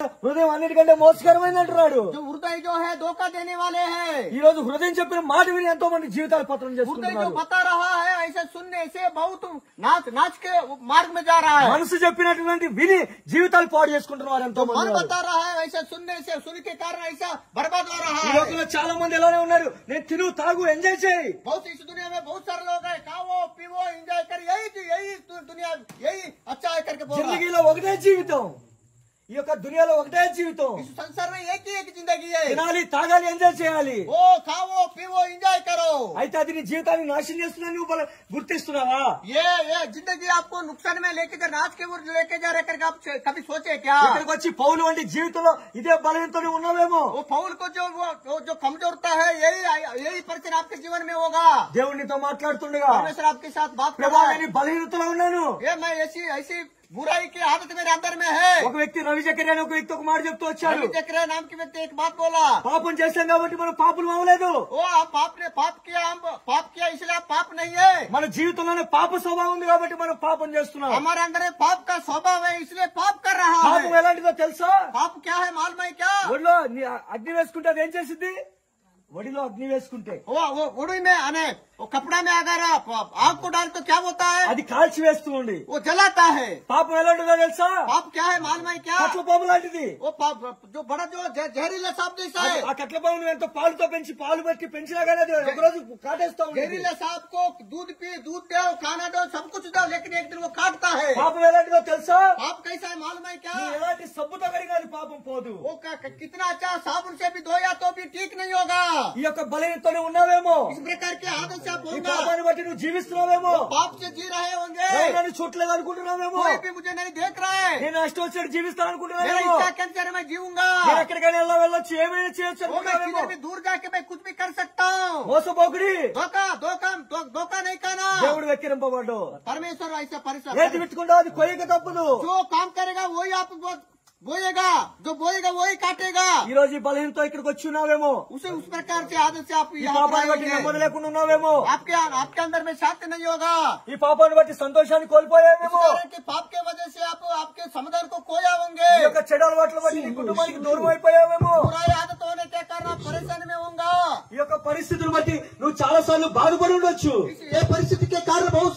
హృదయం అన్నిటికంటే మోసకరమైన అంటున్నాడు. जो हृदय जो है धोखा देने वाले हैं। ఈ రోజు హృదయం చెప్పిన మాట విని ఎంతో మంది జీవితాలు పత్రం हृदय చేసుకుంటున్నారు. जो बता रहा है ऐसे सुनने से बहुत नाच के मार्ग में जा रहा है। మనసు చెప్పినటువంటి విని జీవితాలు పాడు చేసుకుంటున్నారు ఎంతో मन మంది. बता रहा है ऐसे सुनने से सुन के कारण ऐसा बर्बाद हो रहा ఈ है। లోకంలో చాలా మంది ఎలానే ఉన్నారు. నేను తిను తాగు ఎంజాయ్ చేయి. बहुत इस दुनिया में बहुत सारे लोग हैं, खाओ पीवो एंजॉय कर, यही दुनिया यही अच्छा है करके बोल रहा है। జిందగీలో ఒకటే జీవితం, ఈ యొక్క దునియాలో ఒకటే జీవితం. इस संसार में एक ही एक जिंदगी है। తినాలి, తాగాలి, ఎంజాయ్ చేయాలి. वो खाओ पीवो एंजॉय करो। అయితే అది నీ జీవితాన్ని నాశనం చేస్తుందని నువ్వు గుర్తిస్తున్నావా? ये जिंदगी आपको नुकसान में लेके नाच के ओर लेके जा रहे करके आप कभी सोचे क्या? ఇక్కడికి వచ్చి పౌలు వంటి జీవితంలో ఇదే బలహీనతోనే ఉన్నావేమో. वो पौल को जो कमजोरता है यही परिचय आपके जीवन में होगा। దేవుడితో మాట్లాడుతుండగా परमेश्वर आपके साथ बात कर ప్రభా रहा है। నేను బలహీనతలో ఉన్నాను. ये मैं ऐसी बुराई की आदत मेरे अंदर में है। ఒక వ్యక్తి రవి చక్ర అని ఒక వ్యక్తి ఒక మాట చెప్తూ వచ్చాడు. रवि चक्र नाम की व्यक्ति एक बात बोला, పాపం చేశాం కాబట్టి మనం పాపులు అవ్వలేదు. वो आप पाप किया इसलिए आप पाप नहीं है। మన జీవితంలోనే పాప స్వభావం ఉంది కాబట్టి మనం పాపం చేస్తున్నాం. हमारे अंदर में पाप का स्वभाव है इसलिए पाप कर रहा పాపం है। ఎలాంటిదో తెలుసా? पाप क्या है मालूम है क्या? ఒడిలో అగ్ని వేసుకుంటే అది ఏం చేసింది? ఒడిలో అగ్ని వేసుకుంటే वो उड़ी में आने वो कपड़ा में अगर आग को डाल तो क्या होता है? అది కాల్చి వేస్తూ ఉంది. वो जलाता है। పాపం ఎలాంటిదో తెలుసా? पाप क्या है मालूम है क्या? కట్ల పాము లాంటిది. वो पाप जो बड़ा जो जहरीला सांप जैसा है। ఆ కట్ల పాము ఎంతో పాలుతో పెంచి పాలు బట్టి పెంచినా కానీ అది ఒకరోజు కాటేస్తా ఉంది. जहरीला सांप को दूध दो खाना दो सब कुछ दो लेकिन एक दिन वो काटता है। పాపం ఎలాంటిదో తెలుసా? पाप कैसा है मालूम है क्या? నువ్వు ఎలాంటి సబ్బుతో కడిగినా అది పాపం పోదు. वो कितना अच्छा साबुन से भी धोया तो भी ठीक नहीं होगा। ఈ యొక్క బలహీనతోనే ఉన్నావేమో. इस प्रकार की आदत से आप ఈ होगा। పాపాన్ని బట్టి నువ్వు జీవిస్తున్నావేమో. पाप से जी रहे होंगे। నన్ను చూడలేదు అనుకుంటున్నావేమో. कोई भी मुझे नहीं देख रहा है। నేను అష్టం వచ్చినట్టు జీవిస్తాను मेरा అనుకుంటున్నావేమో. इच्छा के अनुसार मैं जीऊंगा। నేను ఎక్కడికైనా వెళ్ళొచ్చు, ఏమైనా చేయొచ్చు वो मैं అనుకుంటున్నావేమో. किधर भी दूर जाके मैं कुछ भी कर सकता हूँ। మోసపోకుడి. धोखा नहीं करना। దేవుడు వెక్కిరింపబడ్డు. परमेश्वर ऐसा परिश्रम ఏది పెట్టుకుంటావు అది కొయ్యక తప్పదు. जो काम करेगा वही आप बोएगा, जो बोएगा वही काटेगा। ఈ రోజు ఈ బలహీనతో ఇక్కడికి వచ్చి ఉన్నావేమో. उस प्रकार से आदत से आप ఈ यहाँ पर పాపాన్ని బట్టి आएंगे। నెమ్మది లేకుండా ఉన్నావేమో. आपके अंदर में शांति नहीं होगा। ఈ పాపాన్ని బట్టి సంతోషాన్ని కోల్పోయావేమో. इस कारण के पाप के वजह से आप आपके समाधान को खोया होंगे। ఈ యొక్క చెడు అలవాట్ల బట్టి నీ కుటుంబానికి దూరం అయిపోయావేమో. बुराई आदत होने के कारण आप परेशानी में होंगे। ఈ యొక్క పరిస్థితులు బట్టి నువ్వు చాలా సార్లు బాధపడి ఉండొచ్చు. ये परिस्थिति के कारण बहुत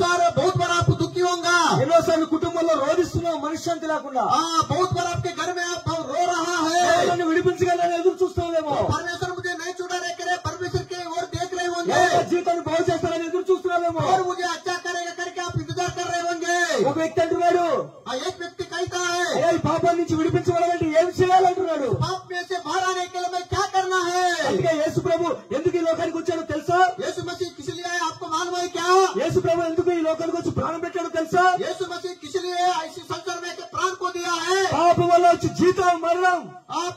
बार आप दुखी होंगे। ఎన్నోసార్లు కుటుంబంలో రోధిస్తున్నావు మనశ్శాంతి లేకుండా. बहुत बार आपके घर में आप रो रहा है। నన్ను విడిపించగలని ఎదురు చూస్తున్నావేమో. परमेश्वर मुझे नहीं छुड़ाने के लिए परमेश्वर की ओर देख रहे होंगे। జీవితాన్ని బాగు చేస్తారని ఎదురు చూస్తున్నావేమో. और मुझे अच्छा करेगा करके आप इंतजार कर रहे होंगे। ఒక వ్యక్తి అంటున్నాడు, एक व्यक्ति कहता है అయ్యా ఈ పాపం నుంచి విడిపించవాలంటే ఏం చేయాలంటున్నాడు. पाप में से बाहर आने के लिए मैं क्या करना है? అందుకే యేసు ప్రభు ఎందుకు ఈ లోకానికి వచ్చాడో తెలుసా? यीशु मसीह किस लिए आए आपको मालूम है क्या? యేసు ప్రభు ఎందుకు ఈ లోకానికి వచ్చి ప్రాణం పెట్టాడో తెలుసా? यीशु मसीह किस लिए ऐसे संसार में के प्राण को दिया है? పాపం వల్ల వచ్చి జీతం మరణం.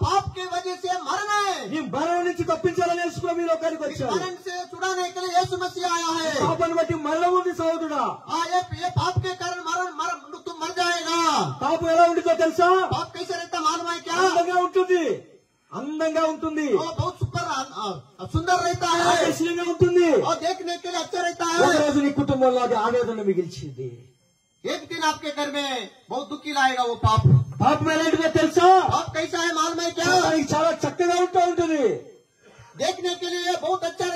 पाप की वजह से मरना है। ఈ మరణం నుంచి తప్పించాలని యేసు ప్రభు ఈ లోకానికి వచ్చాడు. मरण से छुड़ाने के लिए यीशु मसीह आया है। పాపాన్ని బట్టి మరణం ఉంది సహోదరుడా. ये पाप के कारण तुम मर जाएगा। పాపం ఎలా ఉంటుందో తెలుసా? पाप कैसे रहता मालूम है क्या? అందంగా ఉంటుంది, అందంగా ఉంటుంది, वो बहुत सुंदर रहता है ఆకర్షణీయంగా ఉంటుంది. और देखने के लिए अच्छा रहता ఒక है। రోజు నీ కుటుంబంలో అది ఆవేదన మిగిల్చింది. एक दिन आपके घर में बहुत दुखी लाएगा वो पाप। పాపం ఎలాంటిదో తెలుసా? पाप कैसा है मालूम है क्या? దానికి చాలా చక్కగా ఉంటూ ఉంటుంది, देखने के लिए बहुत अच्छा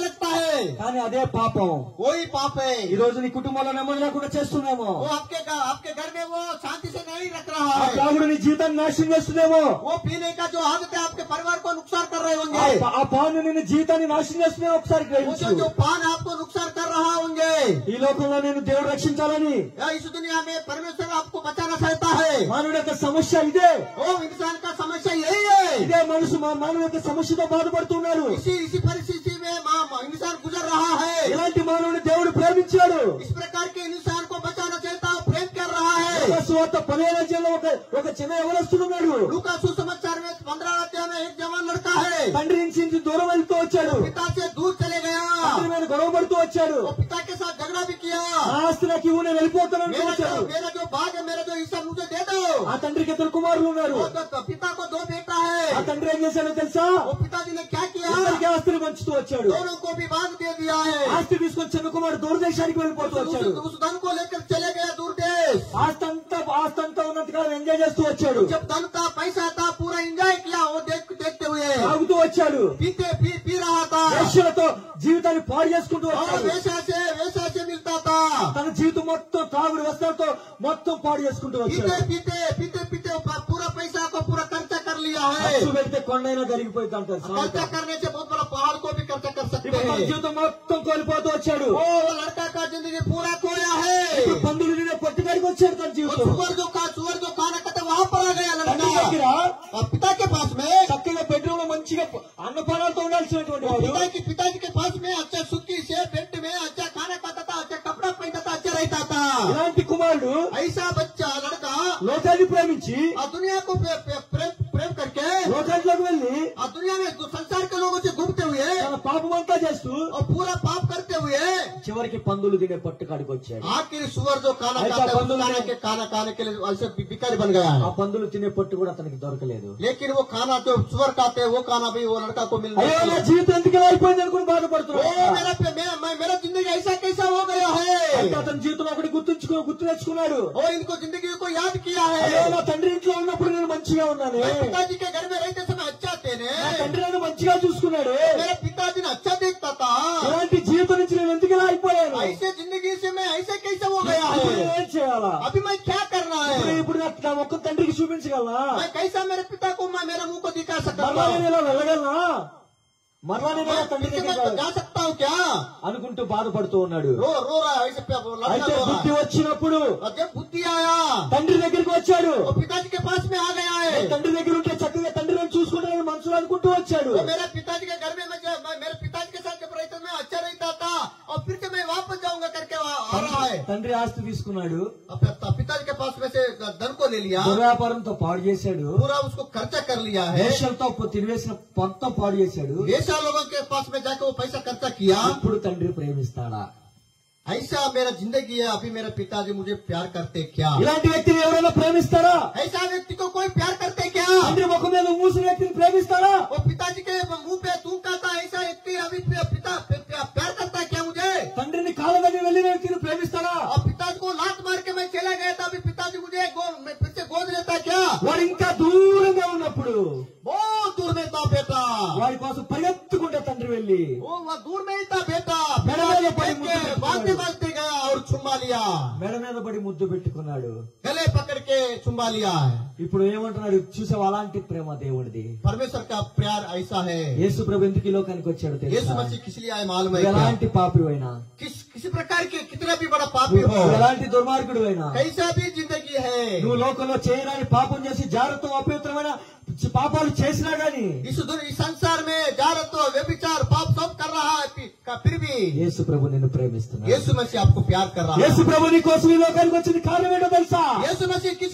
लगता है, కానీ అదే పాపం वही पाप है। ఈ రోజు నీ కుటుంబంలో నెమ్మది లేకుండా చేస్తున్నామో. वो आपके घर में वो शांति से नहीं रख रहा ఆ है। త్రాగుడు నీ జీవితాన్ని నాశనం చేస్తుందేమో. वो पीने का जो आदत है आपके परिवार को नुकसान कर रहे होंगे। ఆ పాను నిన్ను జీవితాన్ని నాశనం చేస్తుందేమో. ఒకసారి वो గ్రహించు. जो पान आपको नुकसान कर रहा होंगे। ఈ లోకంలో నేను దేవుడు రక్షించాలని इस दुनिया में परमेश्वर आपको बचाना चाहता है। మానవుడి యొక్క సమస్య ఇదే. वो इंसान का समस्या यही है। ఇదే మానవుడి యొక్క సమస్యతో బాధపడుతున్నాడు. इसी परिस्थिति में इंसान गुजर रहा है। ఇలాంటి మానవుని దేవుడు ప్రేమించాడు. इस प्रकार के इंसान को बचाना चाहता है, प्रेम कर रहा है। సువార్త 15వ అధ్యాయంలో ఒక చిన్న యవనస్తుడున్నాడు. लूका सुसमाचार में 15 अध्याय में एक जवान लड़का है। తండ్రి నుంచి దూరం వెళ్తూ వచ్చాడు. पिता से दूर चले गया। తండ్రి మీద గొడవ పడుతూ వచ్చాడు. वो पिता के साथ झगड़ा भी किया। ఆస్తి నాకు ఇవ్వు, నేను వెళ్ళిపోతానని వచ్చాడు. मेरा जो भाग है, मेरा जो हिस्सा मुझे दे दो। ఆ ఆ తండ్రికి ఇద్దరు కుమారులు ఉన్నారు. पिता को 2 बेटा है। ఆ తండ్రి ఏం చేశాడో తెలుసా? वो पिताजी ने क्या किया? ఇద్దరికి ఆస్తిని పంచుతూ వచ్చాడు. दोनों को भी भाग दे दिया है। ఆస్తి తీసుకొని చిన్న కుమారుడు దూరదేశానికి వెళ్ళిపోతూ వచ్చాడు. उस धन को लेकर चले गया दूर देश। ఆస్తి అంతా ఉన్నంతకాలం ఎంజాయ్ చేస్తూ వచ్చాడు. जब धन था पैसा था पूरा एंजॉय किया वो देखते हुए తాగుతూ వచ్చాడు. पी रहा था। వేశ్యలతో జీవితాన్ని పాడు చేసుకుంటూ और వచ్చాడు. वैसा से मिलता था। తన జీవితం మొత్తం తాగుడు వస్త్రాలతో మొత్తం పాడు చేసుకుంటూ వచ్చాడు. पीते पूरा पैसा को पूरा खर्चा कर लिया है। ఖర్చు పెడితే కొండైనా జరిగిపోయింది అంటారు. खर्चा करने से बहुत बड़ा पहाड़ को भी खर्चा कर सकते ఇప్పుడు తన हैं। జీవితం మొత్తం కోల్పోతూ వచ్చాడు. वो लड़का का जिंदगी पूरा खोया है। ఇప్పుడు పందులు తినే పొట్టికాడికి వచ్చాడు తన జీవితం. सुअर जो खाना खाते वहाँ पर आ गया తండ్రి लड़का। దగ్గర और पिता के पास में చక్కగా బెడ్రూమ్ లో మంచిగా అన్నపానాలతో ఉండాల్సినటువంటి వాడు पिताजी के पास में अच्छा सुखी से बेड में अच्छा खाना खाता था, अच्छा कपड़ा पहनता था, अच्छा रहता था। ఇలాంటి కుమారుడు ऐसा बच्चा लड़का లోకాన్ని ప్రేమించి और दुनिया को प्रेम करके లోకాల్లోకి వెళ్లి और दुनिया में संसार के लोगों से घूमते हुए తన పాపమంతా చేస్తూ और पूरा पाप करते हुए చివరికి పందులు తినే పట్టుకాడికి వచ్చాడు. आखिर सुअर जो खाना ऐसा खाता है बंदूक उस खाना खाने के लिए ऐसे भिखारी बन गया ఆ है। పందులు తినే పట్టు కూడా అతనికి దొరకలేదు. लेकिन वो खाना जो सुअर खाते हैं वो खाना भी वो लड़का को मिल అయ్యో నా रहा है। జీవితం ఎందుకు ఇలా అయిపోయింది అనుకుని బాధపడుతున్నాడు. मेरा जिंदगी ऐसा कैसा हो गया है। అంటే అతని జీవితంలో ఒకటి గుర్తు తెచ్చుకున్నాడు. और इनको जिंदगी को याद किया అయ్యో है। నా తండ్రి ఇంట్లో ఉన్నప్పుడు నేను మంచిగా ఉన్నాను. पिताजी के घर में रहते समय अच्छा थे ने। నా తండ్రి నన్ను మంచిగా చూసుకున్నాడు. मेरा पिताजी ने अच्छा देखता था। ఇలాంటి జీవితం నుంచి నేను ఎందుకు ఇలా అయిపోయాను? ऐसे जिंदगी से मैं ऐसे कैसे हो गया ఇప్పుడు है। నేను ఏం చేయాలా? अभी मैं क्या करना है। ఇప్పుడు నా ఒక్క తండ్రికి చూపించగలనా? मैं कैसा मेरे पिता को मैं मेरे मुंह को दिखा सकता మరలా हूँ। నేను ఇలా వెళ్ళగలనా? మరలా నేను ఇలా తండ్రి पीछे దగ్గరికి मैं जा सकता हूँ क्या। అనుకుంటూ బాధపడుతూ ఉన్నాడు. रो रहा है ऐसे लड़का అయితే रो रहा బుద్ధి है। వచ్చినప్పుడు और जब बुद्धि आया తండ్రి దగ్గరికి వచ్చాడు. वो पिताजी के पास में आ गया है। తండ్రి దగ్గర ఉంటే చక్కగా తండ్రి నన్ను చూసుకుంటానని మనసులో అనుకుంటూ వచ్చాడు. वो मेरे पिताजी के घर में मेरे पिताजी के साथ जब रहता मैं अच्छा रहता था और फिर से मैं वापस जाऊंगा करके आ रहा है। తండ్రి ఆస్తి తీసుకున్నాడు. पिताजी के पास में से धन को ले लिया, దుర్వ్యాపారంతో పాడు చేశాడు. पूरा उसको खर्चा कर लिया है। దేశంతో తిరివేసిన మొత్తం పాడు చేశాడు. ऐसा लोगों के पास में जाके वो पैसा खर्चा किया। ఇప్పుడు తండ్రి ప్రేమిస్తాడా? ऐसा मेरा जिंदगी है, अभी मेरे पिताजी मुझे प्यार करते क्या। ఇలాంటి వ్యక్తిని ఎవరైనా ప్రేమిస్తారా? ऐसा व्यक्ति को कोई प्यार करते क्या। తండ్రి ముఖం మీద మూసిన వ్యక్తిని ప్రేమిస్తారా? वो पिताजी के मुंह पे थूका था ऐसा व्यक्ति अभी पिता प्यार करता है क्या मुझे। తండ్రిని కాలదని వెళ్ళిన వ్యక్తిని ప్రేమిస్తారా? और पिताजी को लात मार के मैं चला गया था, अभी पिताजी मुझे फिर से गोद लेता क्या। వాడు ఇంకా దూరంగా ఉన్నప్పుడు बहुत दूर में था बेटा, వాడి కోసం పరిగెత్తుకుంటే తండ్రి వెళ్ళి वो दूर में ही था बेटा। मेरे वाले बड़ी मुद्दे भागते भागते गया और चुम्मा लिया, మెడ మీద పడి ముద్దు పెట్టుకున్నాడు. गले पकड़ के चुम्मा लिया है। ఇప్పుడు ఏమంటున్నాడు? చూసావు అలాంటి ప్రేమ దేవుడిది. परमेश्वर का प्यार ऐसा है। యేసు ప్రభు ఎందుకు ఈ లోకానికి వచ్చాడు यीशु తెలుసా? मसीह किस लिए आए मालूम है నువ్వు क्या? ఎలాంటి పాపివైనా, किसी प्रकार के कितना भी बड़ा पापी हो, నువ్వు ఎలాంటి దుర్మార్గుడు అయినా, कैसा भी जिंदगी है, నువ్వు లోకంలో చేయరాని పాపం చేసి జాగ్రత్త అపవిత్రమైన పాపాలు చేసినా గాని इस संसार में जारत व्यभिचार पाप सब कर रहा है, फिर भी యేసు ప్రభు నిన్ను ప్రేమిస్తున్నాడు. यीशु मसीह आपको प्यार कर रहा है। యేసు ప్రభు నీ కోసం ఈ లోకానికి వచ్చింది కారణం ఏంటో తెలుసా? यीशु मसीह किस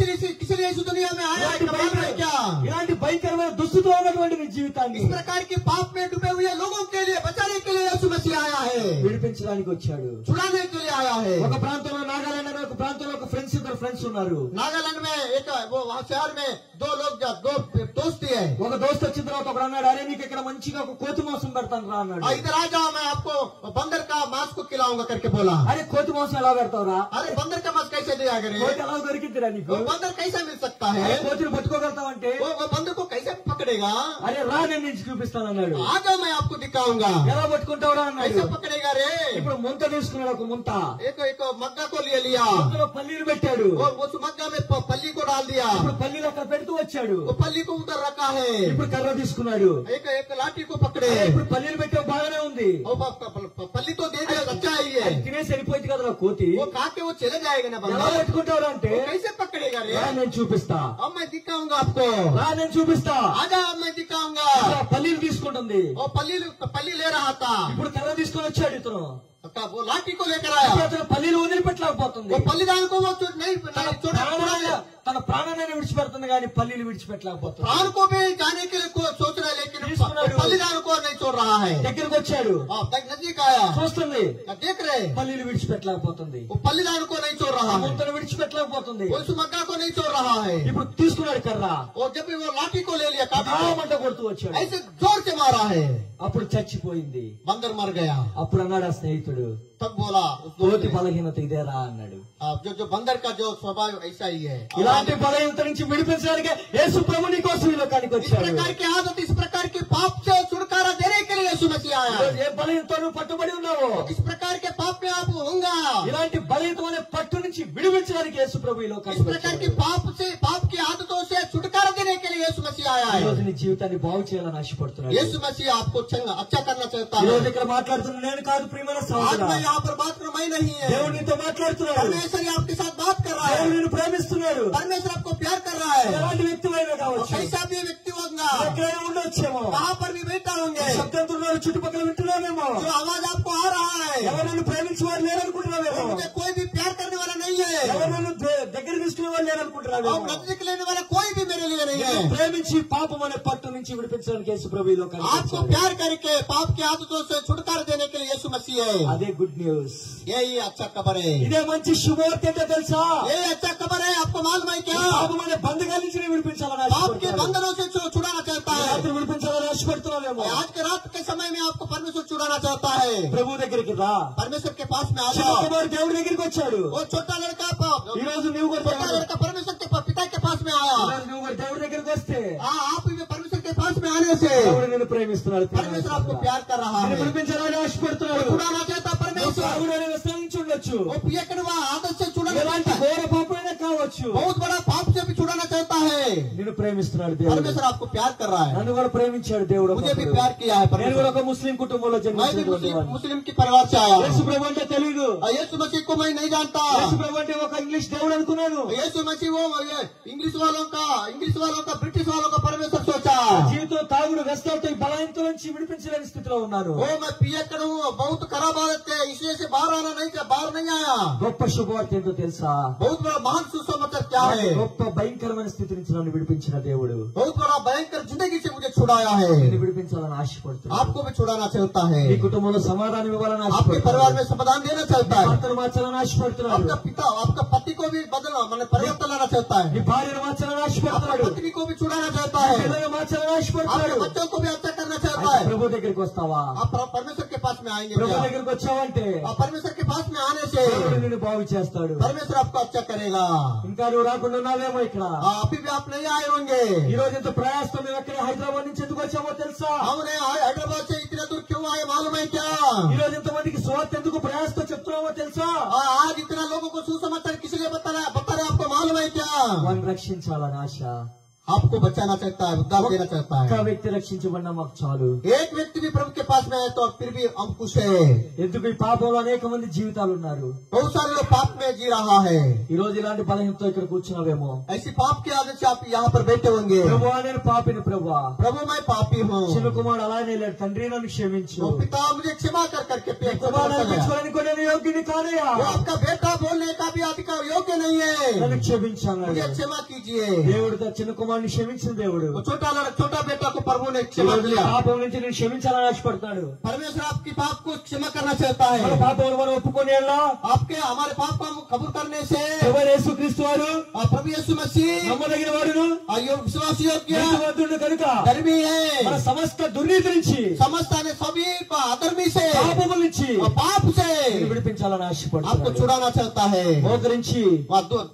लिए इस दुनिया में आया है मालूम है क्या। ఇలాంటి భయంకరమైన దుస్థితిలో ఉన్నటువంటి నీ జీవితాన్ని इस प्रकार के पाप में डूबे हुए लोगों के लिए बचाने के लिए यीशु मसीह आया है, విడిపించడానికి వచ్చాడు. छुड़ाने के लिए आया है। ఒక ప్రాంతంలో నాగాలాండ్ అనే ఒక ప్రాంతంలో ఒక ఇద్దరు ఫ్రెండ్స్ ఉన్నారు. नागालैंड में एक वो वहाँ शहर में दो दोस्त है। ఒక దోస్త్ వచ్చిన తర్వాత ఒకడు అన్నాడు, అరే నీకు ఇక్కడ మంచిగా ఒక కోతి మాంసం పెడతాను రా అన్నాడు. इधर आ जाओ मैं आपको बंदर का मांस को खिलाऊंगा करके बोला। అరే కోతి మాంసం ఎలా పెడతావురా? अरे बंदर का मांस कैसे दिया करे, కోతి ఎలా దొరికిందిరా నీకు? वो बंदर कैसे मिल सकता है, అరే కోతిని పట్టుకోగలుగుతావంటే वो बंदर को कैसे पकड़ेगा। అరే రా నేను నీకు చూపిస్తాను అన్నాడు. आ जाओ मैं आपको दिखाऊंगा। ఎలా పట్టుకుంటావురా అన్నాడు. कैसे पकड़ेगा रे। ఇప్పుడు ముంత తీసుకున్నాడు, ఒక ముంత. एक मग्गा को ले लिया, ముంతలో పల్లీలు పెట్టాడు. वो उस मग्गा में पल्ली को डाल दिया, ఇప్పుడు పల్లీలు అక్కడ పెడుతూ వచ్చాడు. वो पल्ली को उधर रखा है। ఇప్పుడు కర్ర తీసుకున్నాడు. एक लाठी को पकड़े, ఇప్పుడు పల్లీలు పెట్టే బాగానే ఉంది. पल्ली तो दे दिया, अच्छा है ये, అది తినేసి వెళ్ళిపోయింది కదరా కోతి. वो खा के वो चले जाएगा ना ఎలా बंदर। పట్టుకుంటావురా అంటే वो कैसे पकड़ेगा रे। రా నేను చూపిస్తా, अब मैं दिखाऊंगा आपको, రా నేను చూపిస్తా. आजा अब मैं दिखाऊंगा। ఇప్పుడు ఆ పల్లీలు తీసుకుంటుంది. वो पल्ली ले रहा था, ఇప్పుడు కర్ర తీసుకొని వచ్చాడు ఇతను. वो लाठी को लेकर आया, ఇప్పుడు అతను పల్లీలు వదిలిపెట్టలేకపోతుంది. वो పల్లిదాन को वो नहीं తన ప్రాణాన్ని విడిచిపెడుతుంది కానీ పల్లీలు విడిచిపెట్టలేకపోతుంది. प्राण को भी जाने के लिए सोच रहा है, लेकिन తీసుకున్నాడు, बलिदान को नहीं छोड़ रहा है। దగ్గరికి వచ్చాడు, नजदीक आया, చూస్తుంది, देख रहे పల్లీలు విడిచిపెట్టలేకపోతుంది, वो बलिदान को नहीं छोड़ रहा है, ముద్దను విడిచిపెట్టలేకపోతుంది. उस मक्का को नहीं छोड़ रहा है। ఇప్పుడు తీసుకున్నాడు కర్ర, और जब भी वो लाठी को ले लिया, काफी మంట కొడుతూ వచ్చాడు, ऐसे जोर से मारा है, అప్పుడు చచ్చిపోయింది. बंदर मर गया। అప్పుడు అన్నాడు ఆ స్నేహితుడు, तब बोला తోటి బలహీనత ఇదేరా అన్నాడు. जो बंदर का जो स्वभाव ऐसा ही है। ఇలాంటి బలహీనత నుంచి విడిపించడానికి యేసు ప్రభు నీ కోసం ఈ లోకానికి इस వచ్చాడు. प्रकार की आदत, इस प्रकार के पाप से छुटकारा देने के लिए यीशु मसीह आया। ఏ బలహీనతో నువ్వు పట్టుబడి ఉన్నావో, इस प्रकार के पाप में आप होंगे, ఇలాంటి బలహీనమైన పట్టు నుంచి విడిపించడానికి యేసు ప్రభు ఈ इस లోకానికి प्रकार వచ్చాడు. के पाप की आदतों से छुटकारा देने के लिए यीशु मसीह आया ఈ రోజు है। నీ జీవితాన్ని బాగు చేయాలని ఆశపడుతున్నాడు. यीशु मसीह आपको अच्छा करना चाहता ఈ है। రోజు ఇక్కడ మాట్లాడుతున్న నేను కాదు, ప్రియమైన आज సహోదరా, मैं यहाँ पर बात कर मैं नहीं है, దేవుడు నీతో మాట్లాడుతున్నాడు. परमेश्वर ही आपके साथ बात कर रहा దేవుడు है। నిన్ను ప్రేమిస్తున్నాడు. परमेश्वर आपको प्यार कर रहा है। ఎలాంటి వ్యక్తివైనా और కావచ్చు, कैसा भी व्यक्ति होगा, ఎక్కడైనా ఉండొచ్చేమో, कहाँ पर भी बैठा होंगे, శబ్దంతో చుట్టుపక్కల వింటున్నామేమో, जो आवाज आपको आ रहा है, ఎవరు నన్ను ప్రేమించే వారు లేరనుకుంటున్నావేమో, मुझे कोई भी प्यार करने वाला नहीं है, ఎవరు నన్ను దగ్గర తీసుకునే వాళ్ళు లేరనుకుంటున్నావేమో, और नजदीक लेने वाला कोई भी मेरे लिए नहीं है। ప్రేమించి పాపం అనే పట్టు నుంచి విడిపించడానికి యేసు ప్రభు ఈ లోకానికి आपको వచ్చాడు. प्यार करके पाप की आदतों से छुटकारा देने के लिए यीशु मसीह है। అదే గుడ్ న్యూస్, यही अच्छा खबर है, ఇదే మంచి శుభవార్త ఏంటో తెలుసా? यही अच्छा खबर है। आपको मालूम है क्या? పాపం అనే బంధకాల నుంచి నేను విడిపించాలని पाप के ఆశపడుతున్నాను. बंधनों से छुड़ाना चाहता है। రాత్రి విడిపించాలని ఆశపడుతున్నావేమో, आज के रात के समय में आपको परमेश्वर छुड़ाना चाहता है। ప్రభు దగ్గరికి రా. परमेश्वर के पास में आ చిన్న जाओ। కుమారుడు దేవుడి దగ్గరికి వచ్చాడు. वो छोटा लड़का ఈ రోజు నువ్వు కూడా छोटा लड़का परमेश्वर के पिता के पास में आया। ఈ రోజు నువ్వు కూడా దేవుడి దగ్గరికి వస్తే आप भी परमेश्वर के पास में आने से దేవుడు నిన్ను ప్రేమిస్తున్నాడు. परमेश्वर आपको प्यार कर रहा నిన్ను है, విడిపించాలని ఆశపడుతున్నాడు. छुड़ाना चाहता परमेश्वर। ఉండొచ్చు, वो पियकड़वा आदत से छुड़ाना ఎలాంటి चाहता है, ఘోర పాపమైనా కావచ్చు, बहुत बड़ा पाप से भी छुड़ाना चाहता है। నిన్ను ప్రేమిస్తున్నాడు దేవుడు. परमेश्वर आपको प्यार कर रहा है। నన్ను కూడా ప్రేమించాడు దేవుడు. मुझे भी ఒకప్పుడు. प्यार किया है నేను కూడా परमेश्वर। ఒక ముస్లిం కుటుంబంలో मैं भी జన్మించినటువంటి వాడిని. मुस्लिम की परिवार से आया యేసు हूँ। ప్రభు అంటే తెలీదు, यीशु मसीह को मैं नहीं जानता। యేసు ప్రభు అంటే ఒక ఇంగ్లీష్ దేవుడు అనుకున్నాను. यीशु मसीह वो इंग्लिश वालों का ब्रिटिश वालों का परमेश्वर सोचा। జీవితం తాగుడు వ్యసనాలతో ఈ బలహీనత నుంచి విడిపించలేని స్థితిలో ఉన్నాను. वो मैं पियक्कड़ हूँ, बहुत खराब हालत है, इसलिए से बाहर नहीं आया। గొప్ప శుభవార్త ఏంటో తెలుసా? बहुत बड़ा महान सुसमाचार क्या है? గొప్ప భయంకరమైన స్థితి నుంచి నన్ను విడిపించిన దేవుడు बहुत बड़ा भयंकर जिंदगी से मुझे छुड़ाया है। నిన్ను విడిపించాలని ఆశపడుతున్నాడు. आपको भी छुड़ाना चाहता है। నీ కుటుంబంలో సమాధానం ఇవ్వాలని आपके परिवार ఆశపడుతున్నాడు. में समाधान देना चाहता है। భర్తను మార్చాలని ఆశపడుతున్నాడు. आपका पति को भी बदलना मैंने परिवर्तन लाना चाहता నీ है। భార్యను మార్చాలని आपकी ఆశపడుతున్నాడు. पत्नी को भी छुड़ाना चाहता నీ है। పిల్లలను మార్చాలని ఆశపడుతున్నాడు. आपके बच्चों को भी अच्छा करना चाहता అయితే है। ప్రభు దగ్గరికి వస్తావా? आप परमेश्वर के पास में आएंगे ప్రభు क्या? దగ్గరికి వచ్చావంటే और परमेश्वर के पास में आने से దేవుడు నిన్ను బాగు చేస్తాడు. परमेश्वर आपको अच्छा करेगा। ఇంకా నువ్వు రాకుండా ఉన్నావేమో ఇక్కడ. अभी भी आप नहीं आए होंगे। ఈ రోజు ఎంత ప్రయాసం మేము ఎక్కడ హైదరాబాద్ నుంచి ఎందుకు వచ్చామో తెలుసా? हमने हैदराबाद से इतने दूर क्यों आए मालूम है क्या? ఈ రోజు ఎంత మందికి స్వార్థ ఎందుకు ప్రయాసతో చెప్తున్నామో తెలుసా? आज इतना लोगों को सुसमाचार किस लिए बता रहे आपको मालूम है क्या? వారిని రక్షించాలని ఆశ. आपको बचाना चाहता है, उद्धार देना चाहता ఒక్క है। వ్యక్తి రక్షించబడినా మాకు చాలు. एक व्यक्ति भी प्रभु के पास में है तो फिर भी हम खुश है। ఎందుకు ఈ పాపంలో అనేక మంది జీవితాలు ఉన్నారు. बहुत सारे लोग पाप में जी रहा है। ఈ రోజు ఇలాంటి బలహీనతో ఇక్కడ కూర్చున్నావేమో. ऐसी पाप की आदत से आप यहाँ पर बैठे होंगे। ప్రభువా నేను పాపిని ప్రభువా. प्रभु मैं पापी हूँ, చిన్న కుమారుడు అలానే లేడు. తండ్రి నన్ను క్షమించు. तो पिता मुझे क्षमा कर करके నీ కుమారుడు అనిపించుకోవడానికి కూడా నేను యోగ్యుని కాదయ్యా. वो आपका बेटा बोलने का भी अधिकार योग्य नहीं है। నన్ను క్షమించాను. मुझे क्षमा कीजिए। దేవుడు తన చిన్న కుమారుని క్షమించిన దేవుడు. वो छोटा बेटा को प्रभु ने ఈ क्षमा రోజు నీ किया। పాపం నుంచి నేను క్షమించాలని ఆశపడతాడు. परमेश्वर आपकी पाप को क्षमा करना चाहता మన है। పాపం మనం ఒప్పుకొని आपके हमारे पाप को हम कबूल करने से యేసుక్రీస్తు వారు प्रभु यीशु मसीह నమ్మదగిన వాడును विश्वास योग्य నీతిమంతుడు కనుక धर्मी है। మన సమస్త దుర్నీతి నుంచి समझता ने सभी अधर्मी से పాపముల నుంచి पाप से నిన్ను విడిపించాలని आपको ఆశపడుతున్నాడు. छुड़ाना चाहता है। మోకరించి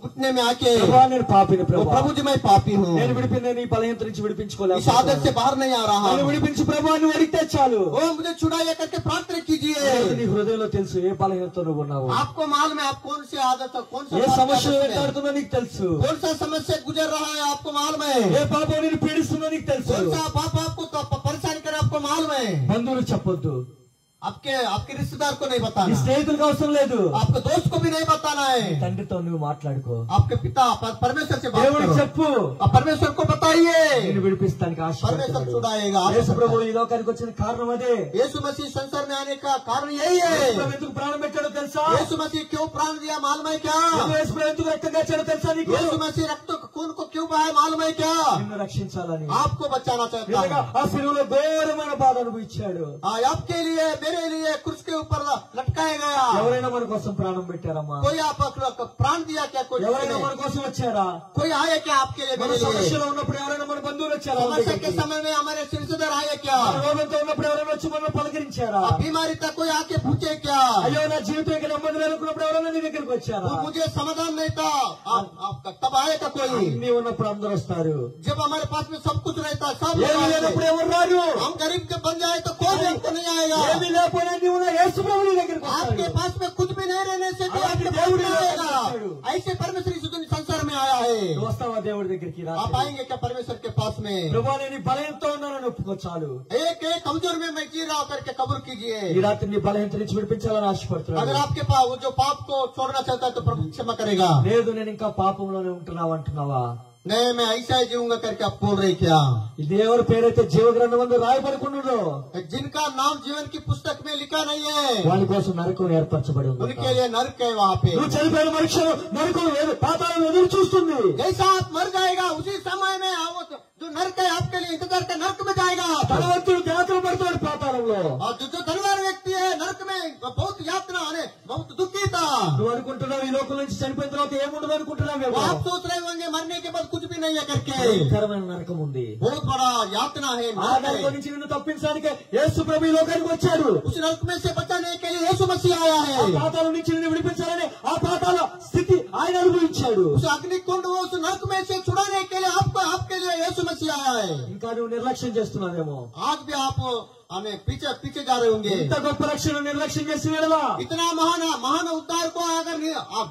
घुटने में आके ప్రభువా నేను పాపిని वो ప్రభువా. प्रभु जी मैं पापी हूँ, నేను విడిపిన నీ బలహీనత నుంచి इस आदत విడిపించుకోలేకపోతున్నాను. से बाहर नहीं आ रहा। నన్ను విడిపించు ప్రభువా నువ్వు అడిగితే చాలు. वो मुझे छुड़ाइए करके प्रार्थना कीजिए। నీ హృదయంలో తెలుసు ఏ బలహీనత నువ్వు ఉన్నావు. आपको मालूम है आप कौन सी आदत कौन सा ఏ पाप సమస్య की आदत है, వెంటాడుతుందో నీకు తెలుసు. कौन सा समस्या गुजर रहा है आपको मालूम है, ఏ పాపం నేను పీడిస్తుందో నీకు తెలుసు. कौन सा पाप आपको परेशान करे आपको मालूम है। బంధువులకు చెప్పొద్దు. आपके रिश्तेदार को नहीं నీ बताना, స్నేహితులకు అవసరం లేదు. आपके दोस्त को भी नहीं बताना है। తండ్రితో నువ్వు మాట్లాడుకో. आपके पिता परमेश्वर से बात దేవుడికి करो, చెప్పు. आप परमेश्वर को बताइए। నేను విడిపిస్తానికి परमेश्वर ఆశపడుతున్నాడు. छुड़ाएगा। యేసు ప్రభు ఈ లోకానికి వచ్చిన కారణం అదే. यीशु मसीह संसार में आने का कारण यही యేసు है। ప్రభు ఎందుకు ప్రాణం పెట్టాడో తెలుసా? यीशु मसीह क्यों प्राण दिया मालूम है क्या? యేసు ప్రభు ఎందుకు రక్తం కాచాడో తెలుసా నీకు? यीशु मसीह रक्त खून को क्यों बहाया मालूम है क्या? నిన్ను రక్షించాలని, आपको बचाना चाहता నిజంగా है। ఆ శిలువలో ఘోరమైన బాధ అనుభవించాడు. आपके लिए मेरे लिए क्रूस के ऊपर लटकाया गया। ఎవరైనా మన కోసం ప్రాణం పెట్టారమ్మా? कोई आप प्राण दिया क्या? कोई ఎవరైనా మన కోసం వచ్చారా? कोई आया क्या आपके लिए? మన मेरे लिए సమస్యలో ఉన్నప్పుడు ఎవరైనా మన బంధువులు వచ్చారా? समस्या के समय में हमारे रिश्तेदार आए क्या? మన రోగంతో ఉన్నప్పుడు ఎవరైనా వచ్చి మనల్ని పలకరించారా? बीमारी तक कोई आके पूछे क्या? అయ్యో నా జీవితం ఇక నెమ్మది లేదనుకున్నప్పుడు ఎవరైనా నీ దగ్గరికి వచ్చారా? मुझे समाधान नहीं था, तब आएगा कोई? అన్ని ఉన్నప్పుడు అందరూ వస్తారు. जब हमारे पास में सब कुछ रहता है, सब ఏమీ లేనప్పుడు ఎవరు రారు. हम गरीब जब बन जाए तो कोई भी हमको नहीं आएगा। ఏమీ లేకపోయినా నీవు నా యేసు ప్రభు నీ దగ్గరికి आपके వస్తాడు. पास में कुछ भी नहीं रहने से भी అలాంటి आपके దేవుడు पास में आएगा। వస్తాడు. ऐसे परमेश्वर इस संसार में आया है। నువ్వు వస్తావా దేవుడి దగ్గరికి? आप आएंगे क्या परमेश्वर के पास में? ప్రభు నేను బలహీనతో ఉన్నానని ఒప్పుకో చాలు. एक एक कमजोर में मैं जी रहा हूं करके कबूल कीजिए। ఈ రాత్రి నీ బలహీనత నుంచి విడిపించాలని ఆశపడుతున్నాను. अगर आपके पास वो जो पाप को छोड़ना चाहता है तो प्रभु क्षमा करेगा। లేదు నేను ఇంకా పాపంలోనే ఉంటున్నావు అంటున్నావా? नहीं मैं ऐसा ही जीऊंगा करके आप बोल रहे क्या? ఇది ఎవరి పేరైతే జీవ గ్రంథమందు రాయబడుకున్నదో जिनका नाम जीवन की पुस्तक में लिखा नहीं है, వాళ్ళ కోసం నరకం ఏర్పరచబడి ఉంది. उनके लिए नरक है वहाँ पे। నువ్వు చనిపోయిన మనిషి నరకం పాతాళం ఎదురు చూస్తుంది. जैसा आप मर जाएगा उसी समय में जो नरक है आपके लिए इंतजार का नरक में जाएगा। ధనవంతుడు జాతర పడతాడు పాతాళంలో. और जो धनवान व्यक्ति है नरक में बहुत यातना आने बहुत दुखी था। నువ్వు అనుకుంటున్నావు ఈ లోకం నుంచి చనిపోయిన తర్వాత ఏముండదు అనుకుంటున్నావేమో. आप सोच रहे होंगे मरने के बाद कुछ भी नहीं है करके। భయంకరమైన నరకం ఉంది. बहुत बड़ा यातना है ఆ నరకం నుంచి నిన్ను తప్పించడానికి యేసు ప్రభు ఈ లోకానికి వచ్చాడు. उस नरक में से बचाने के लिए यीशु मसीह आया है। ఆ పాతాళం నుంచి నిన్ను విడిపించాలని ఆ పాతాళ స్థితి ఆయన అనుభవించాడు. उस अग्नि कुंड उस नरक में से छुड़ाने के लिए आपके लिए यीशु मसीह आया है। ఇంకా నువ్వు నిర్లక్ష్యం చేస్తున్నావేమో. आज भी आप हमें पीछे पीछे जा रहे होंगे। ఇంత గొప్ప రక్షణ నిర్లక్ష్యం చేసి వెళ్ళదా? इतना महान उद्धार को अगर आप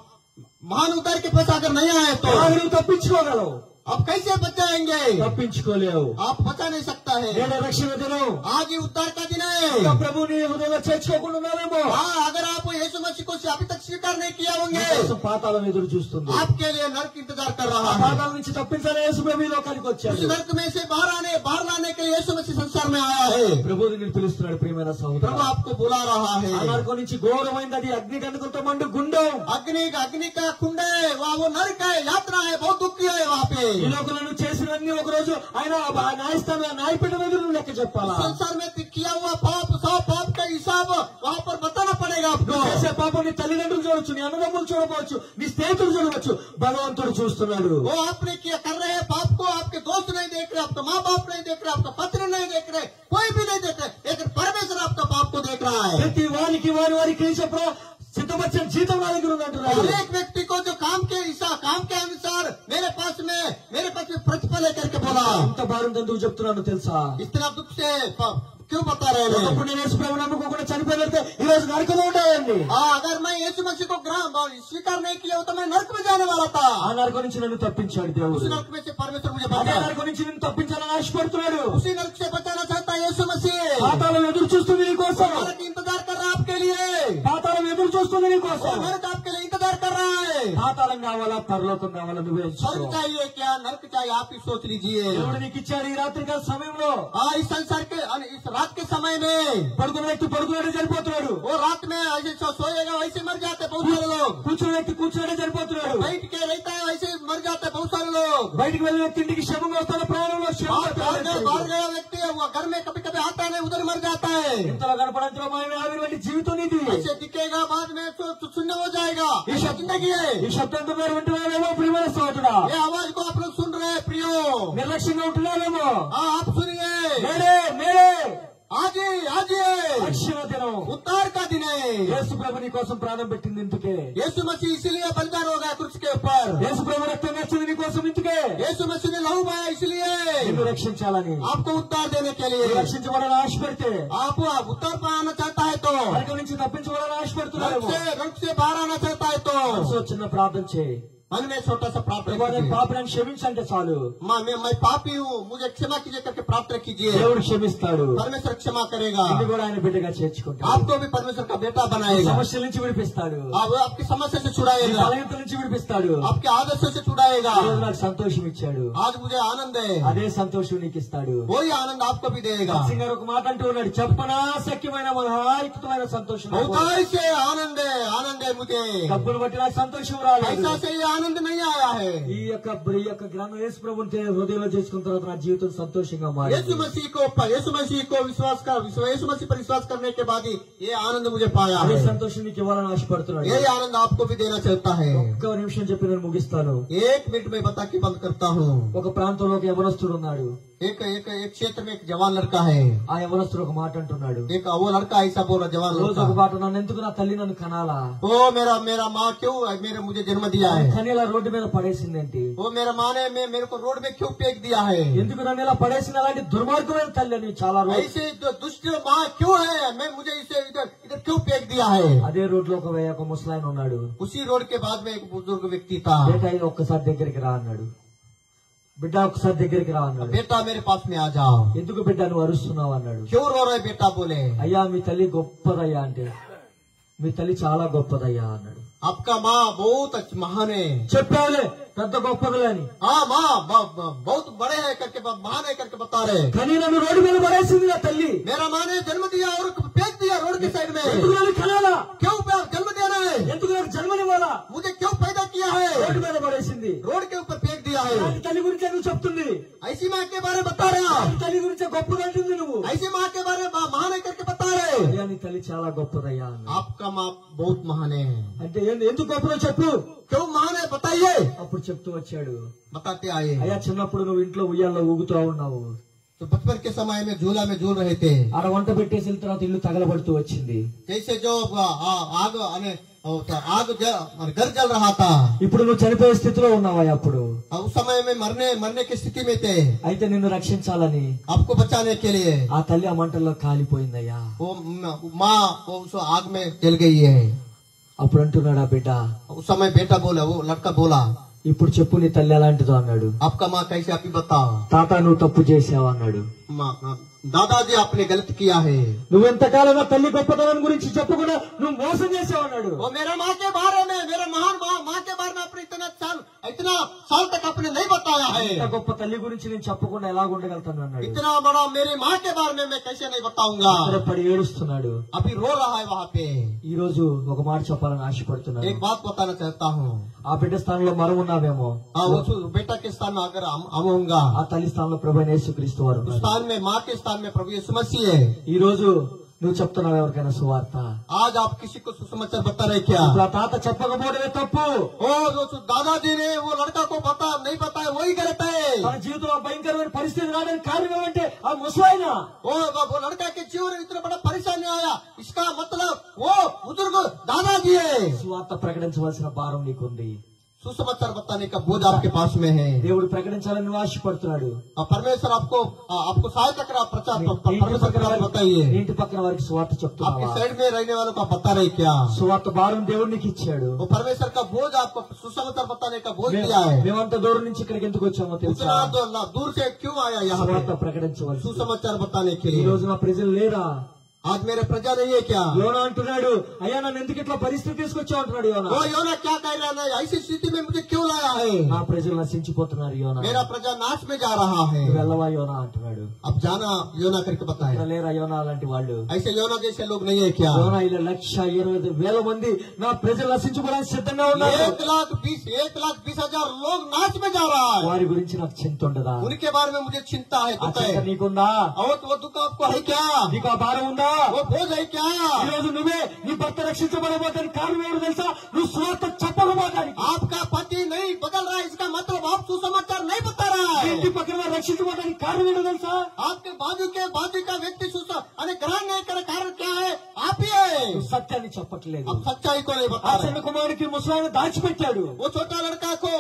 महान उद्धार के पास अगर नहीं आए तो నువ్వు తప్పించుకోగలవు. आप कैसे बच जाएंगे? తప్పించుకోలేవు. आप बचा नहीं सकता है। నేనే రక్షణ దినం. आज ही उद्धार का दिन ఇంకా है। ప్రభుని హృదయంలో చేర్చుకోకుండా ఉన్నావేమో. हाँ, अगर आप यीशु मसीह को अभी तक स्वीकार नहीं किया होंगे నీకోసం పాతాళం ఎదురు చూస్తుంది. आपके लिए नरक इंतजार कर ఆ रहा है। పాతాళం నుంచి తప్పించాలని యేసు ప్రభు ఈ లోకానికి उस వచ్చాడు. नरक में से बाहर लाने के लिए यीशु मसीह संसार में आया है। ప్రభువు నిన్ను పిలుస్తున్నాడు ప్రియమైన प्रभु సహోదరుడా. आपको बुला रहा ఆ है। నరకం నుంచి ఘోరమైంది అది అగ్ని గంధకంతో మండు గుండం. अग्नि का कुंड है, वहाँ वो नरक है, यात्रा है, बहुत दुखी है वहाँ पे। ఈ లోకంలో నువ్వు చేసినవన్నీ ఒక రోజు ఆయన న్యాయస్థానం న్యాయపీఠం ఎదురు నువ్వు లెక్క చెప్పాలా? संसार में किया हुआ पाप सब पाप का हिसाब वहाँ पर बताना पड़ेगा आपको। నువ్వు చేసే పాపం నీ తల్లిదండ్రులు చూడొచ్చు, నీ అన్నదమ్ములు చూడవచ్చు, నీ స్నేహితులు చూడవచ్చు. భగవంతుడు చూస్తున్నాడు. वो आपने किया कर रहे हैं पाप को, आपके दोस्त नहीं देख रहे, आपका माँ बाप नहीं देख रहे, आपका पत्र नहीं देख रहे, कोई भी नहीं देख रहे, लेकिन परमेश्वर आपका पाप को देख रहा है। ప్రతి వారికి వారి క్రియ చొప్పున సిద్ధపరిచిన జీతం నా దగ్గర ఉంది అంటున్నాడు. हर एक व्यक्ति को जो काम के अनुसार मेरे पास में प्रतिफल है करके बोला। ఎంత భారం ఎందుకు చెప్తున్నాను తెలుసా? इतना दुख से क्यों बता रहे हैं? ఒకప్పుడు నేను యేసు ప్రభువుని నమ్ముకోకుండా చనిపోయినట్టే ఈ రోజు నరకంలో ఉండేవాడిని. अगर मैं यीशु मसीह को स्वीकार नहीं किया तो मैं नरक में जाने वाला था। ఆ నరకం నుంచి నన్ను తప్పించాడు దేవుడు. उस नरक में से परमेश्वर मुझे అదే बचाया। నరకం నుంచి నిన్ను తప్పించాలని ఆశపడుతున్నాడు. उसी नरक से बचाना चाहता है यीशु मसीह। పాతాళం ఎదురు చూస్తుంది నీ కోసం. नरक इंतजार कर रहा है आपके लिए। పాతాళం ఎదురు చూస్తుంది నీ కోసం. नरक आपके लिए इंतजार कर रहा है। పాతాళం కావాలా పరలోకం కావాలా నువ్వే स्वर्ग ఎంచుకో. चाहिए क्या नरक चाहिए, आप ही सोच लीजिए। దేవుడు నీకు ఇచ్చాడు ఈ రాత్రికాల సమయంలో. इस संसार के इस रात के समय में పడుకున్న వ్యక్తి పడుకున్నాడే చనిపోతున్నాడు. वो रात में ऐसे सोएगा वैसे मर जाते बहुत सारे लोग। కూర్చున్న వ్యక్తి కూర్చున్నాడే చనిపోతున్నాడు. बैठ के रहता है वैसे मर जाते बहुत सारे लोग। బయటికి వెళ్ళిన వ్యక్తి ఇంటికి శవంగా వస్తున్న ప్రాణంలో बाहर गया व्यक्ति वो घर में कभी कभी आता है उधर मर जाता है। ఇంతలో కనపడంతో ఆవిరి జీవితం నీది. ऐसे दिखेगा बाद में तो शून्य हो जाएगा। ये ऐसा जिंदगी है। ఈ శబ్దంతో మీరు వింటున్నారేమో ప్రియమైన సోదరుడా. ये आवाज को आप लोग सुन रहे हैं प्रियो। నిర్లక్ష్యంగా ఉంటున్నారేమో. हाँ आप सुनिए। మేడే आज రక్షణ దినం. उद्धार का दिन है। యేసు ప్రభు నీ కోసం ప్రాణం పెట్టింది ఇందుకే. यीशु मसीह इसीलिए बलिदान हो गया क्रूस के ऊपर। యేసు ప్రభు రక్తం వచ్చింది నీ కోసం ఇందుకే. यीशु मसीह ने लहू बहाया इसलिए నిన్ను రక్షించాలని. आपको उद्धार देने के लिए। రక్షించబడాలని ఆశపడితే आप उद्धार पाना चाहता है तो నరకం నుంచి తప్పించబడాలని ఆశపడుతున్నారేమో. नरक से बाहर आना चाहता है तो మనసులో చిన్న ప్రార్థన చేయి. मन में छोटा सा प्रार्थना ప్రభు నేను कीजिए। పాపలను క్షమించంటే చాలు. मैं पापी हूँ, मुझे क्षमा कीजिए करके प्रार्थना कीजिए। దేవుడు క్షమిస్తాడు. परमेश्वर क्षमा करेगा। నిన్ను కూడా ఆయన బిడ్డగా చేర్చుకుంటాడు. आपको भी परमेश्वर का बेटा बनाएगा। సమస్యల నుంచి విడిపిస్తాడు. आपकी समस्या से నీ छुड़ाएगा, బలహీనత నుంచి విడిపిస్తాడు. आपके आदर्शों से छुड़ाएगा। ఈ రోజు నాకు సంతోషం ఇచ్చాడు. आज मुझे आनंद है, అదే సంతోషం నీకు ఇస్తాడు. वही आनंद आपको भी देगा। సింగర్ ఒక మాట అంటూ ఉన్నాడు, చెప్పనా శక్యమైన మహాయుక్తమైన సంతోషం నాకు. बहुत से आनंद है मुझे। డబ్బులు బట్టి నాకు సంతోషం రాలేదు. पैसा से ये आनंद आनंद नहीं आया है। ఈ యొక్క గ్రంథం యేసు ప్రభువుని హృదయంలో చేసుకున్న తర్వాత నా జీవితం సంతోషంగా మారింది. यीशु मसीह को यीशु मसीह पर विश्वास करने के बाद ही ये आनंद मुझे पाया అదే है। సంతోషం నీకు ఇవ్వాలని ఆశపడుతున్నాడు. यही आनंद आपको भी देना चाहता है। ఒక్క నిమిషం చెప్పి నేను ముగిస్తాను. 1 मिनट में बता के बंद करता हूँ। ఒక ప్రాంతంలో ఒక యవనస్తుడు ఉన్నాడు. एक क्षेत्र में एक जवान लड़का है। ఆ యవనస్తుడు ఒక మాట అంటున్నాడు. एक वो लड़का ऐसा बोल रहा, जवान రోజు लड़का, ఒక మాట, నన్ను ఎందుకు నా తల్లి నన్ను కనాలా, ओ मेरा माँ क्यों मुझे जन्म दिया है, కానీ ఇలా రోడ్డు మీద పడేసిందేంటి, वो मेरा माँ ने मेरे को रोड में क्यों फेंक दिया है, ఎందుకు నన్ను ఇలా పడేసిన, అలాంటి దుర్మార్గమైన తల్లి అని చాలా రోజు ऐसे दुष्ट माँ क्यों है, मुझे इसे इधर क्यों फेंक दिया है। అదే రోడ్ లో ఒక ముసలాయన ఉన్నాడు. उसी रोड के बाद में एक बुजुर्ग व्यक्ति था। బేటా ఇది ఒక్కసారి దగ్గరికి రా అన్నాడు. బిడ్డ ఒకసారి దగ్గరికి రా అన్నాడు. बेटा मेरे पास में आ जाओ। ఎందుకు బిడ్డ నువ్వు అరుస్తున్నావు అన్నాడు. क्यों रो रहे बेटा, बोले అయ్యా మీ తల్లి గొప్పదయ్యా అంటే, మీ తల్లి చాలా గొప్పదయ్యా అన్నాడు. आपका माँ बहुत महान है। చెప్పావులే పెద్ద గొప్పదిలే అని. हाँ माँ बहुत बड़े है करके महान है करके बता रहे, కానీ నన్ను రోడ్డు మీద పడేసింది నా తల్లి. मेरा माँ ने जन्म दिया और फेंक दिया रोड के साइड में। ఎందుకు నన్ను కనాలా, क्यों जन्म देना है, ఎందుకు నాకు జన్మనివ్వాలా, मुझे क्यों पैदा किया है, రోడ్డు మీద పడేసింది. रोड के ऊपर फेंक दिया है। అలాంటి తల్లి గురించి నువ్వు చెప్తుంది, ऐसी माँ के बारे में बता रहे हैं, అలాంటి తల్లి గురించి గొప్పదంటుంది నువ్వు. ऐसी माँ के बारे में महान है करके बता रहे, అయ్యా నీ తల్లి చాలా గొప్పదయ్యా అన్నాడు. आपका माँ बहुत महान है। అంటే ఎందుకు గొప్పదో చెప్పు. क्यों महान है बताइए। అప్పుడు చెప్తూ వచ్చాడు, बताते आए, అయ్యా చిన్నప్పుడు నువ్వు ఇంట్లో ఉయ్యాల్లో ఊగుతూ ఉన్నావు, तो बचपन के समय में झूला में झूल रहे थे, ఆడ వంట పెట్టేసిన తర్వాత ఇల్లు తగలబడుతూ వచ్చింది. जैसे जो आग घर जल रहा था, ఇప్పుడు నువ్వు చనిపోయే స్థితిలో ఉన్నావా అప్పుడు. उस समय में मरने की स्थिति में थे, అయితే నిన్ను రక్షించాలని आपको बचाने के लिए ఆ తల్లి ఆ మంటల్లో కాలిపోయిందయ్యా. वो माँ उस आग में जल गई है। అప్పుడు అంటున్నాడు ఆ బిడ్డ, उस समय बेटा बोला, वो लड़का बोला, ఇప్పుడు చెప్పు నీ తల్లి ఎలాంటిదో అన్నాడు. आपका माँ कैसे, आप ही बताओ। తాత నువ్వు తప్పు చేసావు అన్నాడు. दादाजी आपने गलत किया है, నువ్వెంతకాలం నా తల్లి గొప్పతనం గురించి చెప్పుకున్నా నువ్వు మోసం చేసావు అన్నాడు. वो मेरा माँ के बारे में, मेरा महान माँ के बारे में आपने इतना साल तक आपने नहीं बताया है। ఇంత గొప్ప తల్లి గురించి నేను చెప్పకుండా ఎలా ఉండగలుగుతాను అన్నాడు. इतना बड़ा मेरी माँ के बारे में मैं कैसे नहीं बताऊंगा। అక్కడ పడి ఏడుస్తున్నాడు. अभी रो रहा है वहाँ पे। ఈ రోజు ఒక మాట చెప్పాలని ఆశపడుతున్నాను. एक बात बताना चाहता हूँ, ఆ బిడ్డ స్థానంలో మనం ఉన్నామేమో, उस बेटा के स्थान में अगर हम होगा, ఆ తల్లి స్థానంలో ప్రభువైన యేసుక్రీస్తు వారు उस ఉన్నారు. स्थान में माँ के स्थान में प्रभु यीशु मसीह है। ఈ రోజు నువ్వు చెప్తున్నావు ఎవరికైనా సువార్త. आज आप किसी को सुसमाचार बता रहे क्या? ఇప్పుడు ఆ తాత చెప్పకపోవడమే తప్పు. दादाजी ने वो लड़का को नहीं बताया, वही गलत है। మన జీవితంలో భయంకరమైన పరిస్థితి రావడానికి కారణం ఏమంటే ఆ ముసలాయన. वो लड़का के जीवन में इतना बड़ा परेशानी आया, इसका मतलब वो बुजुर्ग दादाजी है। సువార్త ప్రకటించవలసిన భారం నీకుంది. सुसमाचार बताने का बोझ आपके पास में है। దేవుడు ప్రకటించాలని నువ్వు ఆశపడుతున్నాడు. परमेश्वर आपको सहायता करा, प्रचार परमेश्वर करा, बताइए। ఇంటి పక్కన వారికి సువార్త आपके చెప్తున్నావా? साइड में रहने वालों का बता रहे क्या? సువార్త భారం దేవుడు నీకు ఇచ్చాడు. वो परमेश्वर का बोझ आपको सुसमाचार बताने का बोझ दिया है। మేమంత దూరం నుంచి ఇక్కడికి ఎందుకు వచ్చామో తెలుసా? उतना दूर से क्यों आया यहाँ సువార్త पे? ప్రకటించవలసి. सुसमाचार बताने के ఈ लिए। రోజు నా ప్రజలు లేరా? आज मेरे प्रजा नहीं है क्या? యోనా అంటున్నాడు, అయ్యా నన్ను ఎందుకు ఇట్లా పరిస్థితి తీసుకొచ్చావు అంటున్నాడు యోనా. वो योना क्या कह रहा है, ऐसी स्थिति में मुझे क्यों लाया है? నా ప్రజలు నశించిపోతున్నారు యోనా. मेरा प्रजा नाश में जा रहा है। నువ్వు వెళ్ళవా యోనా అంటున్నాడు. अब जाना योना करके बताए, ఇక్కడ లేరా యోనా అలాంటి వాళ్ళు? ऐसे योना जैसे लोग नहीं है क्या? యోనా ఇలా 1,20,000 మంది నా ప్రజలు నశించుకోవడానికి సిద్ధంగా ఉన్నారు. 1,20,000 लोग नाश में जा रहा है। వారి గురించి నాకు చింత ఉండదా? उनके बारे में मुझे चिंता है, ఆ दुख చింత है। నీకుందా? और वो दुख आपको है क्या? నీకు ఆ భారం ఉందా? वो बोझ है क्या? ఈ రోజు నువ్వే నీ భర్త రక్షించబడబోతానికి కారణం ఎవరు తెలుసా? నువ్వు సువార్త చెప్పకపోవడానికి. आपका पति नहीं बदल रहा है, इसका मतलब आप सुसमाचार नहीं बता रहा నీ है। ఇంటి పక్కన వారు రక్షించబడడానికి కారణం ఏంటో తెలుసా? आपके बाजू का व्यक्ति ग्रहण नहीं करे, कारण क्या है? आप ही है। నువ్వు సత్యాన్ని చెప్పట్లేదు. अब सच्चाई को नहीं ఆ बता చిన్న रहे। కుమారుడికి ముసలాయన దాచిపెట్టాడు. वो छोटा लड़का को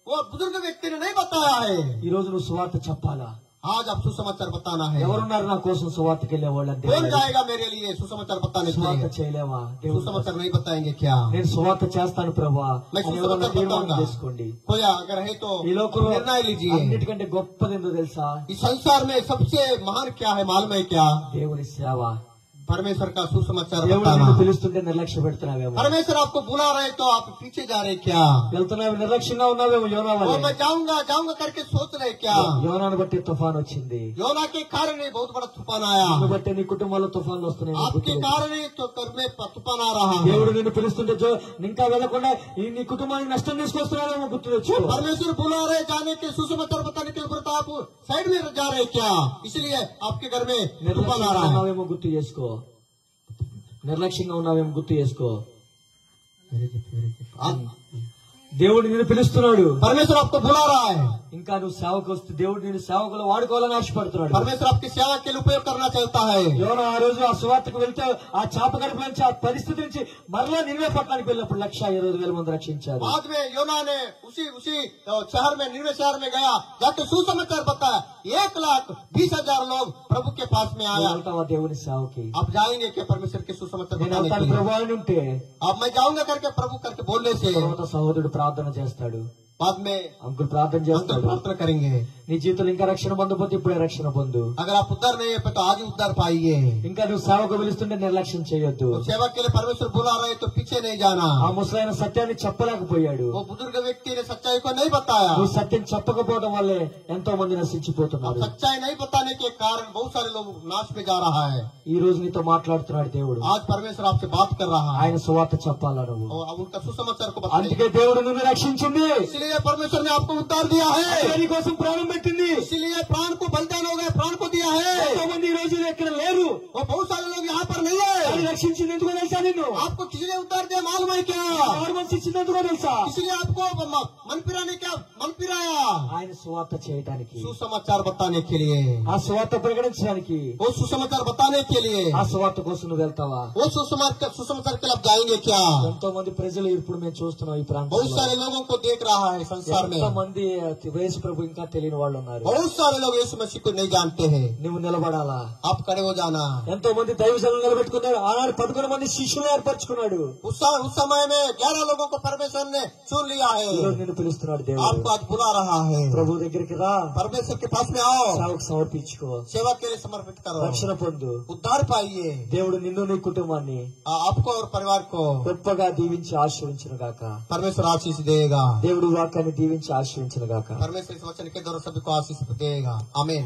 वो बुजुर्ग व्यक्ति ने नहीं बताया है। ఈ రోజు నువ్వు సువార్త చెప్పాలా? आज आप सुसमाचार बताना है। ఎవరున్నారు నా కోసం సువార్తకి వెళ్ళే వాళ్ళు అంటే? कौन जाएगा मेरे लिए सुसमाचार बताने के సువార్త लिए? చేయలేవా? सुसमाचार नहीं बताएंगे क्या? నేను సువార్త చేస్తాను ప్రభువా मैं అని ఎవరన్నా सुसमाचार తీర్మానం बताऊंगा। చేసుకోండి. कोई अगर है तो ఈ లోకంలో निर्णय लीजिए। అన్నిటికంటే గొప్పది ఏందో తెలుసా? इस संसार में सबसे महान क्या है मालूम है क्या? దేవుని సేవ. परमेश्वर का सुसमाचार దేవుడు बताना। నిన్ను పిలుస్తుంటే నిర్లక్ష్య పెడుతున్నావేమో, परमेश्वर आपको बुला रहे तो आप पीछे जा रहे क्या? వెళ్తున్నావు నిర్లక్ష్యంగా ఉన్నావేమో యోనా और వలె. मैं जाऊंगा जाऊंगा करके सोच रहे क्या? యోనాను బట్టి తుఫాన్ వచ్చింది, योना के कारण ही बहुत बड़ा तूफान आया, నిన్ను బట్టి నీ కుటుంబంలో తుఫాన్లు వస్తున్నాయి. आपके कारण ही तो घर में तूफान आ रहा है। దేవుడు నిన్ను పిలుస్తుంటే ఇంకా వెళ్లకుండా నీ కుటుంబానికి నష్టం తీసుకొస్తున్నావేమో గుర్తు తెచ్చుకో. परमेश्वर बुला रहे जाने के सुसमाचार बताने के लिए, आप साइड में जा रहे क्या? इसलिए आपके घर में तूफान आ रहा है। ఉన్నావేమో గుర్తు చేసుకో, నిర్లక్ష్యంగా ఉన్నావేమో గుర్తు చేసుకో. దేవుడు నిన్ను పిలుస్తున్నాడు, परमेश्वर आपको बुला रहा है। ఇంకా నువ్వు సేవకు వస్తే దేవుడు నిన్ను సేవకులు వాడుకోవాలని ఆశపడుతున్నాడు. परमेश्वर आपकी सेवा के लिए उपयोग करना चाहता है। యోనా ఆ రోజు ఆ సువార్తకు వెళ్తే ఆ చాప గడుపు నుంచి ఆ పరిస్థితి నుంచి మరలా నినివే పట్టణానికి వెళ్ళినప్పుడు 1,20,000 మంది రక్షించారు. बाद में योना ने उसी शहर में, निनिवे शहर में गया, जाके सुसमाचार बताया, 1,20,000 लोग प्रभु के पास में आया। వెళ్తావా దేవుని సేవకి? आप जाएंगे क्या परमेश्वर के सुसमाचार నేను बताने के వెళ్తాను लिए? ప్రభు అని ఉంటే अब मैं जाऊंगा करके प्रभु करके बोलने से తర్వాత సహోదరుడు ప్రార్థన చేస్తాడు, बाद में అంకుల్ ప్రార్థన अंकल చేస్తాడు. प्रार्थना करेंगे। నీ జీవితంలో ఇంకా రక్షణ పొందకపోతే ఇప్పుడే రక్షణ పొందు. अगर आप उद्धार नहीं है तो आज ही उद्धार पाइए। ఇంకా నువ్వు సేవకు పిలుస్తుంటే నిర్లక్ష్యం చేయొద్దు. तो सेवा के लिए परमेश्वर बुला रहे तो पीछे नहीं जाना। ఆ ముసలైన సత్యాన్ని చెప్పలేకపోయాడు. वो बुजुर्ग व्यक्ति ने सच्चाई को नहीं बताया। నువ్వు సత్యం చెప్పకపోవడం వల్లే ఎంతో మంది अब నశించిపోతున్నారు. सच्चाई नहीं बताने के कारण बहुत सारे लोग नाश में जा रहा है। ఈ రోజు నీతో మాట్లాడుతున్నాడు దేవుడు. आज परमेश्वर आपसे बात कर रहा है ఆయన సువార్త చెప్పాలా నువ్వు. और अब उनका सुसमाचार को बताने। అందుకే దేవుడు నిన్ను రక్షించింది, इसलिए परमेश्वर ने आपको उद्धार दिया है। నీ కోసం ప్రాణం పెట్టింది. इसलिए प्राण को बलिदान हो गए, प्राण को दिया है। ఎంతో మంది ఈ రోజు ఎక్కడ లేరు, और बहुत सारे लोग यहाँ पर नहीं అది है। రక్షించింది ఎందుకో తెలుసా నిన్ను? आपको किसी ने उद्धार दिया मालूम है क्या? హార్మోన్స్ ఇచ్చింది ఎందుకో తెలుసా? इसलिए आपको मन फिराने क्या मन फिराया? ఆయన సువార్త చేయడానికి, सुसमाचार बताने के लिए, ఆ సువార్త ప్రకటించడానికి, वो सुसमाचार बताने के लिए, ఆ సువార్త కోసం నువ్వు వెళ్తావా? वो सुसमाचार के लिए आप जाएंगे क्या? ఎంతో మంది ప్రజలు ఇప్పుడు మేము చూస్తున్నాం ఈ बहुत ప్రాంతంలో, सारे लोगों को देख रहा है संसार में। ఎంతో మంది యేసు ప్రభు ఇంకా తెలియని వాళ్ళు ఉన్నారు. बहुत सारे लोग यीशु मसीह को नहीं जानते हैं। నువ్వు నిలబడాలా? आप खड़े हो जाना। ఎంతో మంది దైవజనులు నిలబెట్టుకున్నాడు. ఆనాడు 11 మంది శిష్యులు ఏర్పరచుకున్నాడు. उस समय में 11 लोगों को परमेश्वर ने चुन लिया ఈ రోజు है। నిన్ను పిలుస్తున్నాడు దేవుడు. आपको आज बुला रहा है। ప్రభు దగ్గరికి రా, परमेश्वर के पास में आओ, సేవకు సమర్పించుకో, सेवा के लिए समर्पित करो, రక్షణ పొందు. उद्धार पाइए। దేవుడు నిన్ను నీ కుటుంబాన్ని आपको और परिवार को గొప్పగా దీవించి ఆశీర్వించును గాక. परमेश्वर आशीष देगा। దేవుడు వాక్యాన్ని దీవించి ఆశీర్వించును గాక. परमेश्वर इस वचन के द्वारा सभी को आशीष देगा। आमीन।